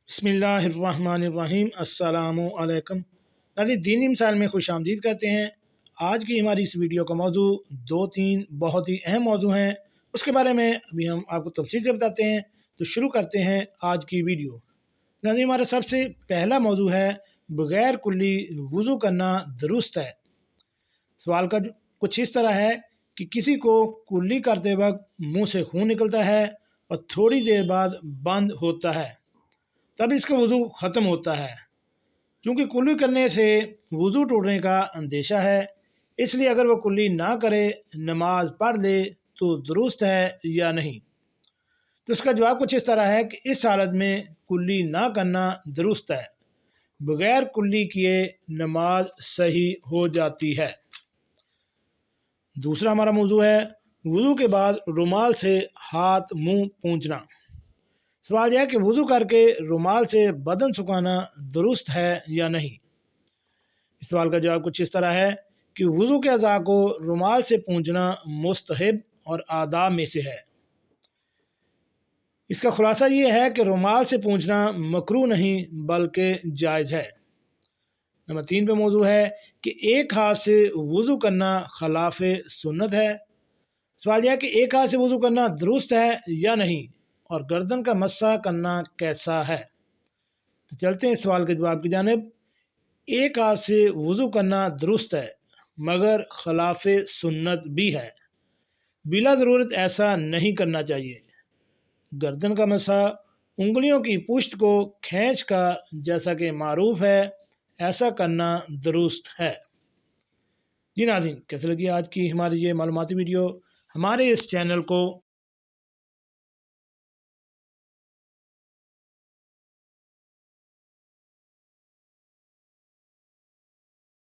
बिस्मिल्लाहिर्रहमानिर्रहीम। अस्सलामु अलैकुम। नाज़रीन, दीनी मिसाल में खुश आमदीद कहते हैं। आज की हमारी इस वीडियो का मौजू दो तीन बहुत ही अहम मौजू हैं, उसके बारे में अभी हम आपको तफसील से बताते हैं। तो शुरू करते हैं आज की वीडियो। नाज़रीन, हमारा सबसे पहला मौजू है बग़ैर कुल्ली वज़ू करना दुरुस्त है। सवाल का कुछ इस तरह है कि किसी को कुल्ली करते वक्त मुंह से खून निकलता है और थोड़ी देर बाद बंद होता है, तब इसका वज़ू ख़त्म होता है। क्योंकि कुल्ली करने से वज़ू टूटने का अंदेशा है, इसलिए अगर वो कुल्ली ना करे, नमाज पढ़ ले तो दुरुस्त है या नहीं। तो इसका जवाब कुछ इस तरह है कि इस हालत में कुल्ली ना करना दुरुस्त है। बग़ैर कुल्ली किए नमाज सही हो जाती है। दूसरा हमारा मौजू है वज़ू के बाद रुमाल से हाथ मुंह पोंछना। सवाल यह है कि वज़ू करके रुमाल से बदन सुखाना दुरुस्त है या नहीं। इस सवाल का जवाब कुछ इस तरह है कि वज़ू के अज़ा को रुमाल से पोंछना मुस्तहब और आदाब में से है। इसका खुलासा ये है कि रुमाल से पोंछना मकरूह नहीं बल्कि जायज़ है। नंबर 3 पे मौजू है कि एक हाथ से वज़ू करना खिलाफ सुन्नत है। सवाल यह है कि एक हाथ से वज़ू करना दुरुस्त है या नहीं, और गर्दन का मस्सा करना कैसा है। तो चलते हैं इस सवाल के जवाब की जानिब। एक हाथ से वज़ू करना दुरुस्त है, मगर खिलाफ सुन्नत भी है। बिला ज़रूरत ऐसा नहीं करना चाहिए। गर्दन का मस्सा उंगलियों की पुश्त को खींच कर, जैसा कि मारूफ है, ऐसा करना दुरुस्त है। जी नाज़रीन, कैसे लगी आज की हमारी ये मालूमाती वीडियो। हमारे इस चैनल को